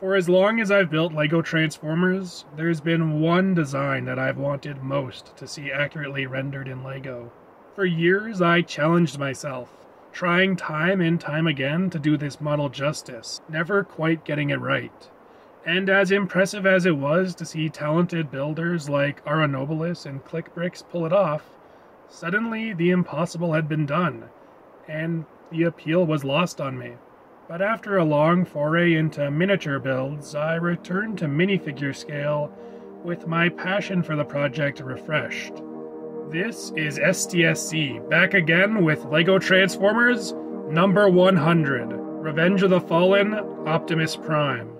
For as long as I've built LEGO Transformers, there's been one design that I've wanted most to see accurately rendered in LEGO. For years, I challenged myself, trying time and time again to do this model justice, never quite getting it right. And as impressive as it was to see talented builders like Optimus and Flickr pull it off, suddenly the impossible had been done, and the appeal was lost on me. But after a long foray into miniature builds, I returned to minifigure scale with my passion for the project refreshed. This is STSC, back again with LEGO Transformers number 100, Revenge of the Fallen, Optimus Prime.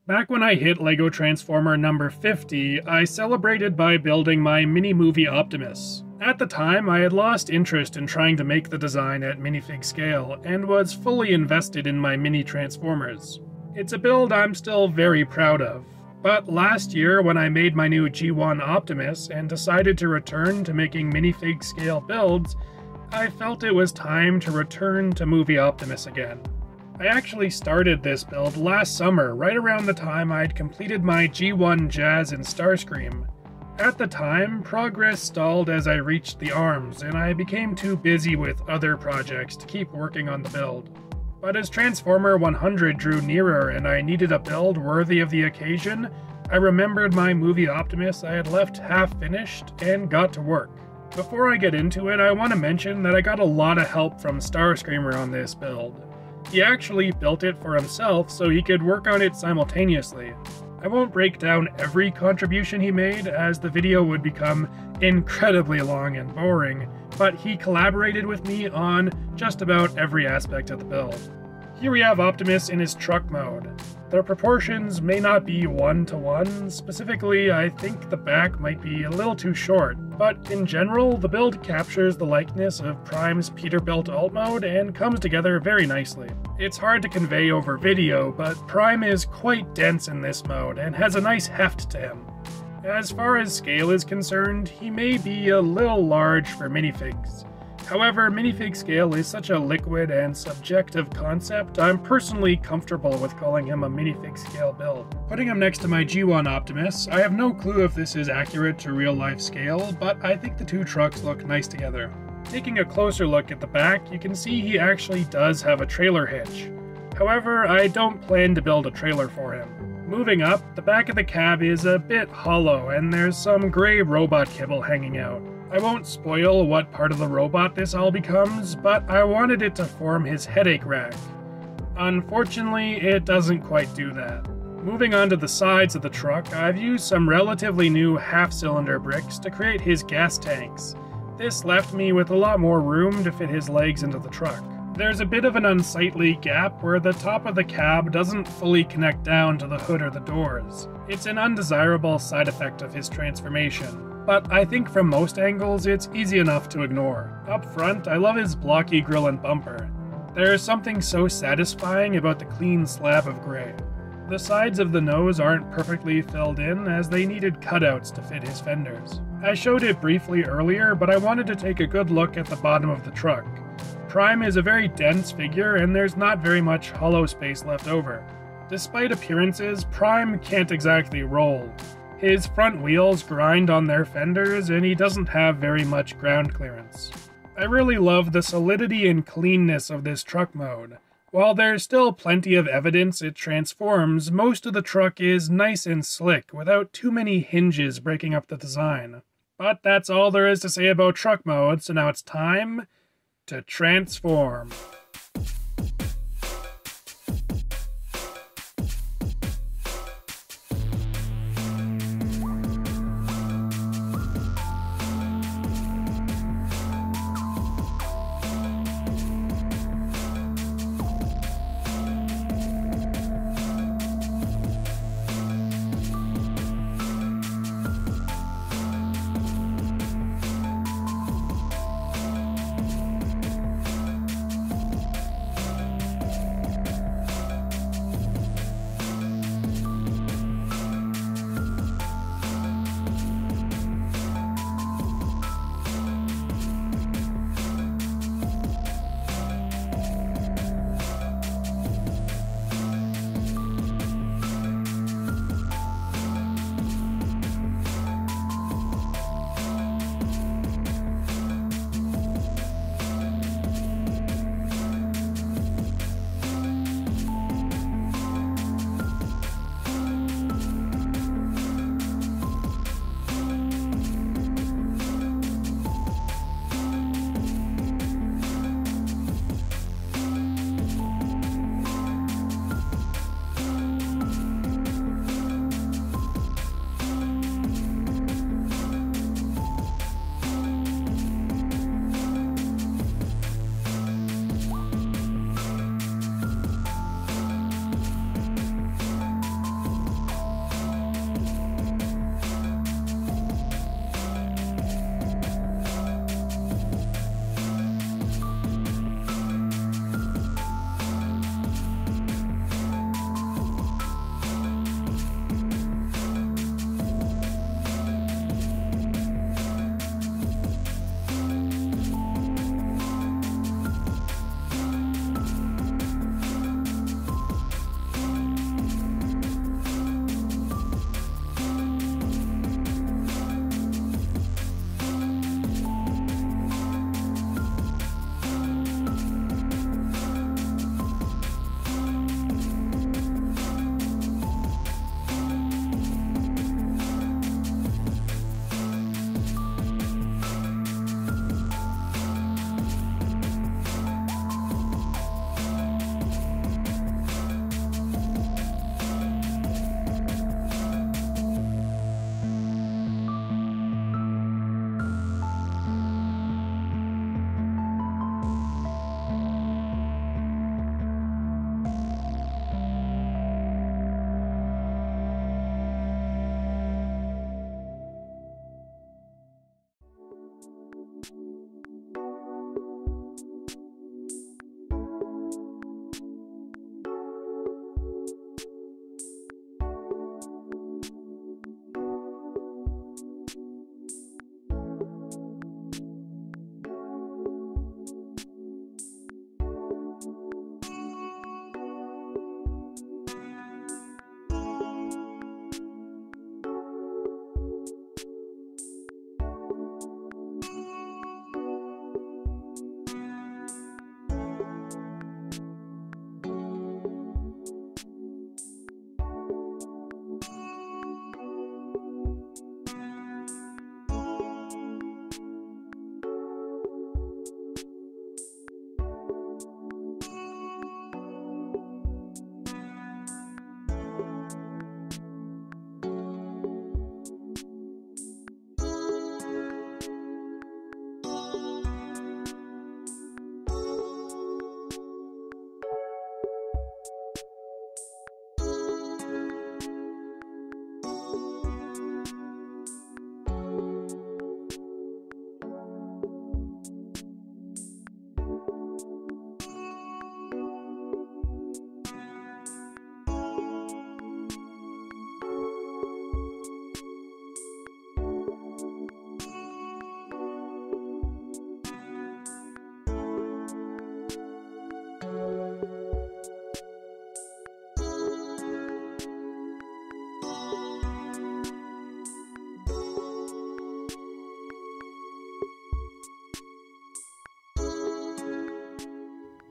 Back when I hit LEGO Transformer number 50, I celebrated by building my mini-movie Optimus. At the time, I had lost interest in trying to make the design at minifig scale, and was fully invested in my mini Transformers. It's a build I'm still very proud of. But last year, when I made my new G1 Optimus and decided to return to making minifig scale builds, I felt it was time to return to movie Optimus again. I actually started this build last summer, right around the time I'd completed my G1 Jazz and Starscream. At the time, progress stalled as I reached the arms, and I became too busy with other projects to keep working on the build. But as Transformer 100 drew nearer and I needed a build worthy of the occasion, I remembered my movie Optimus I had left half finished and got to work. Before I get into it, I want to mention that I got a lot of help from Starscreamer on this build. He actually built it for himself so he could work on it simultaneously. I won't break down every contribution he made, as the video would become incredibly long and boring, but he collaborated with me on just about every aspect of the build. Here we have Optimus in his truck mode. The proportions may not be 1-to-1, specifically I think the back might be a little too short, but in general the build captures the likeness of Prime's Peterbilt alt mode and comes together very nicely. It's hard to convey over video, but Prime is quite dense in this mode and has a nice heft to him. As far as scale is concerned, he may be a little large for minifigs. However, minifig scale is such a liquid and subjective concept, I'm personally comfortable with calling him a minifig scale build. Putting him next to my G1 Optimus, I have no clue if this is accurate to real life scale, but I think the two trucks look nice together. Taking a closer look at the back, you can see he actually does have a trailer hitch. However, I don't plan to build a trailer for him. Moving up, the back of the cab is a bit hollow and there's some gray robot kibble hanging out. I won't spoil what part of the robot this all becomes, but I wanted it to form his headache rack. Unfortunately, it doesn't quite do that. Moving on to the sides of the truck, I've used some relatively new half-cylinder bricks to create his gas tanks. This left me with a lot more room to fit his legs into the truck. There's a bit of an unsightly gap where the top of the cab doesn't fully connect down to the hood or the doors. It's an undesirable side effect of his transformation, but I think from most angles it's easy enough to ignore. Up front, I love his blocky grille and bumper. There's something so satisfying about the clean slab of gray. The sides of the nose aren't perfectly filled in, as they needed cutouts to fit his fenders. I showed it briefly earlier, but I wanted to take a good look at the bottom of the truck. Prime is a very dense figure, and there's not very much hollow space left over. Despite appearances, Prime can't exactly roll. His front wheels grind on their fenders, and he doesn't have very much ground clearance. I really love the solidity and cleanness of this truck mode. While there's still plenty of evidence it transforms, most of the truck is nice and slick, without too many hinges breaking up the design. But that's all there is to say about truck mode, so now it's time to transform.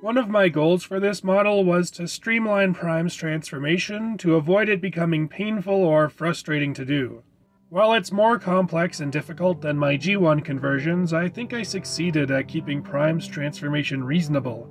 One of my goals for this model was to streamline Prime's transformation to avoid it becoming painful or frustrating to do. While it's more complex and difficult than my G1 conversions, I think I succeeded at keeping Prime's transformation reasonable,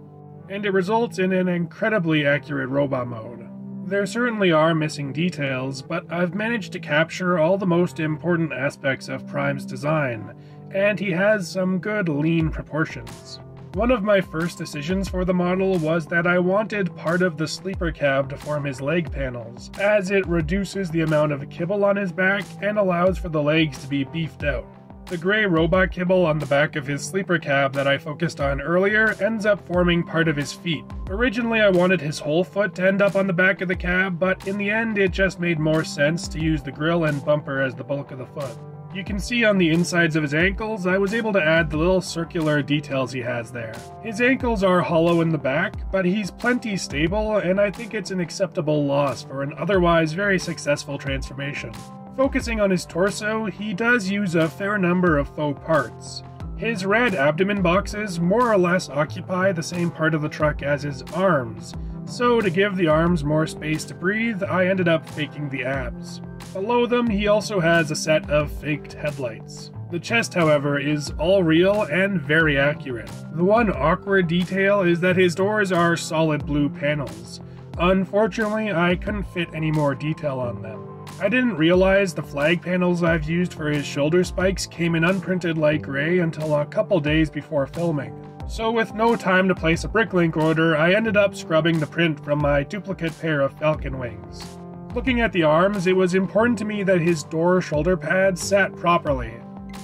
and it results in an incredibly accurate robot mode. There certainly are missing details, but I've managed to capture all the most important aspects of Prime's design, and he has some good lean proportions. One of my first decisions for the model was that I wanted part of the sleeper cab to form his leg panels, as it reduces the amount of kibble on his back and allows for the legs to be beefed out. The gray robot kibble on the back of his sleeper cab that I focused on earlier ends up forming part of his feet. Originally I wanted his whole foot to end up on the back of the cab, but in the end it just made more sense to use the grille and bumper as the bulk of the foot. You can see on the insides of his ankles, I was able to add the little circular details he has there. His ankles are hollow in the back, but he's plenty stable, and I think it's an acceptable loss for an otherwise very successful transformation. Focusing on his torso, he does use a fair number of faux parts. His red abdomen boxes more or less occupy the same part of the truck as his arms, so to give the arms more space to breathe, I ended up faking the abs. Below them, he also has a set of faked headlights. The chest, however, is all real and very accurate. The one awkward detail is that his doors are solid blue panels. Unfortunately, I couldn't fit any more detail on them. I didn't realize the flag panels I've used for his shoulder spikes came in unprinted light gray until a couple days before filming. So with no time to place a bricklink order, I ended up scrubbing the print from my duplicate pair of Falcon wings. Looking at the arms, it was important to me that his door shoulder pads sat properly.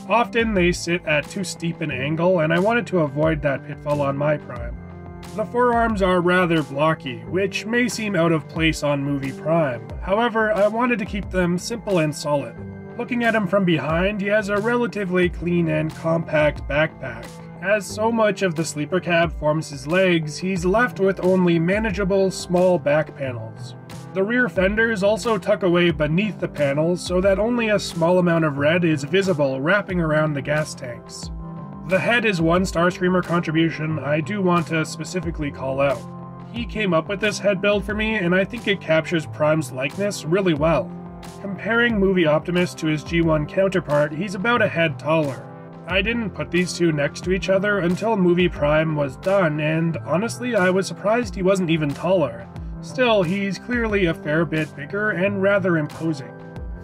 Often they sit at too steep an angle, and I wanted to avoid that pitfall on my Prime. The forearms are rather blocky, which may seem out of place on Movie Prime. However, I wanted to keep them simple and solid. Looking at him from behind, he has a relatively clean and compact backpack. As so much of the sleeper cab forms his legs, he's left with only manageable small back panels. The rear fenders also tuck away beneath the panels so that only a small amount of red is visible wrapping around the gas tanks. The head is one Starscreamer contribution I do want to specifically call out. He came up with this head build for me, and I think it captures Prime's likeness really well. Comparing Movie Optimus to his G1 counterpart, he's about a head taller. I didn't put these two next to each other until Movie Prime was done, and honestly I was surprised he wasn't even taller. Still, he's clearly a fair bit bigger and rather imposing.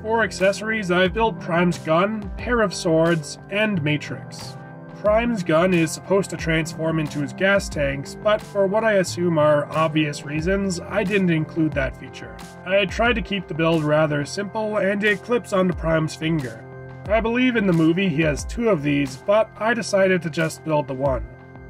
For accessories, I've built Prime's gun, pair of swords, and matrix. Prime's gun is supposed to transform into his gas tanks, but for what I assume are obvious reasons, I didn't include that feature. I tried to keep the build rather simple, and it clips onto Prime's finger. I believe in the movie he has two of these, but I decided to just build the one.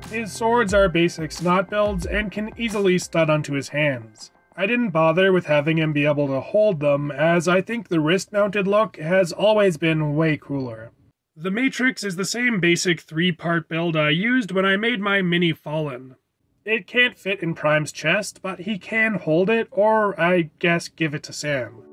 His swords are basic snot builds and can easily stud onto his hands. I didn't bother with having him be able to hold them, as I think the wrist-mounted look has always been way cooler. The Matrix is the same basic 3-part build I used when I made my Mini Fallen. It can't fit in Prime's chest, but he can hold it, or I guess give it to Sam.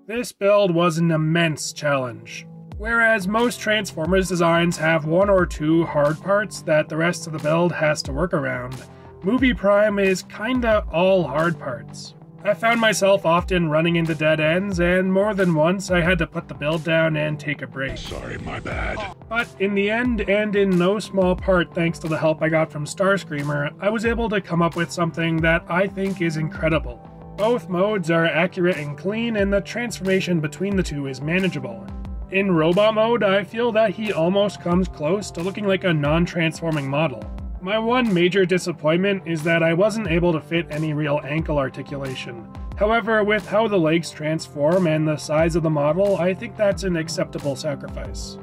This build was an immense challenge. Whereas most Transformers designs have one or two hard parts that the rest of the build has to work around, Movie Prime is kinda all hard parts. I found myself often running into dead ends, and more than once I had to put the build down and take a break. Sorry, my bad. But in the end, and in no small part thanks to the help I got from Starscreamer, I was able to come up with something that I think is incredible. Both modes are accurate and clean, and the transformation between the two is manageable. In Robot mode, I feel that he almost comes close to looking like a non-transforming model. My one major disappointment is that I wasn't able to fit any real ankle articulation, However, with how the legs transform and the size of the model, I think that's an acceptable sacrifice.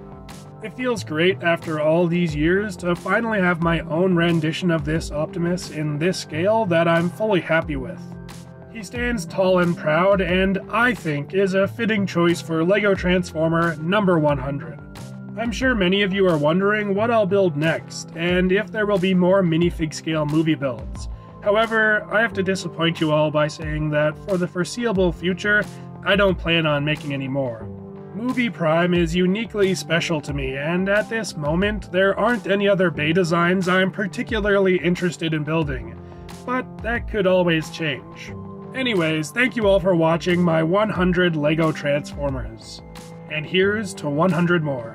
It feels great after all these years to finally have my own rendition of this Optimus in this scale that I'm fully happy with. He stands tall and proud, and I think is a fitting choice for LEGO Transformer number 100. I'm sure many of you are wondering what I'll build next, and if there will be more minifig scale movie builds. However, I have to disappoint you all by saying that for the foreseeable future, I don't plan on making any more. Movie Prime is uniquely special to me, and at this moment, there aren't any other Bay designs I'm particularly interested in building, but that could always change. Anyways, thank you all for watching my 100 LEGO Transformers, and here's to 100 more.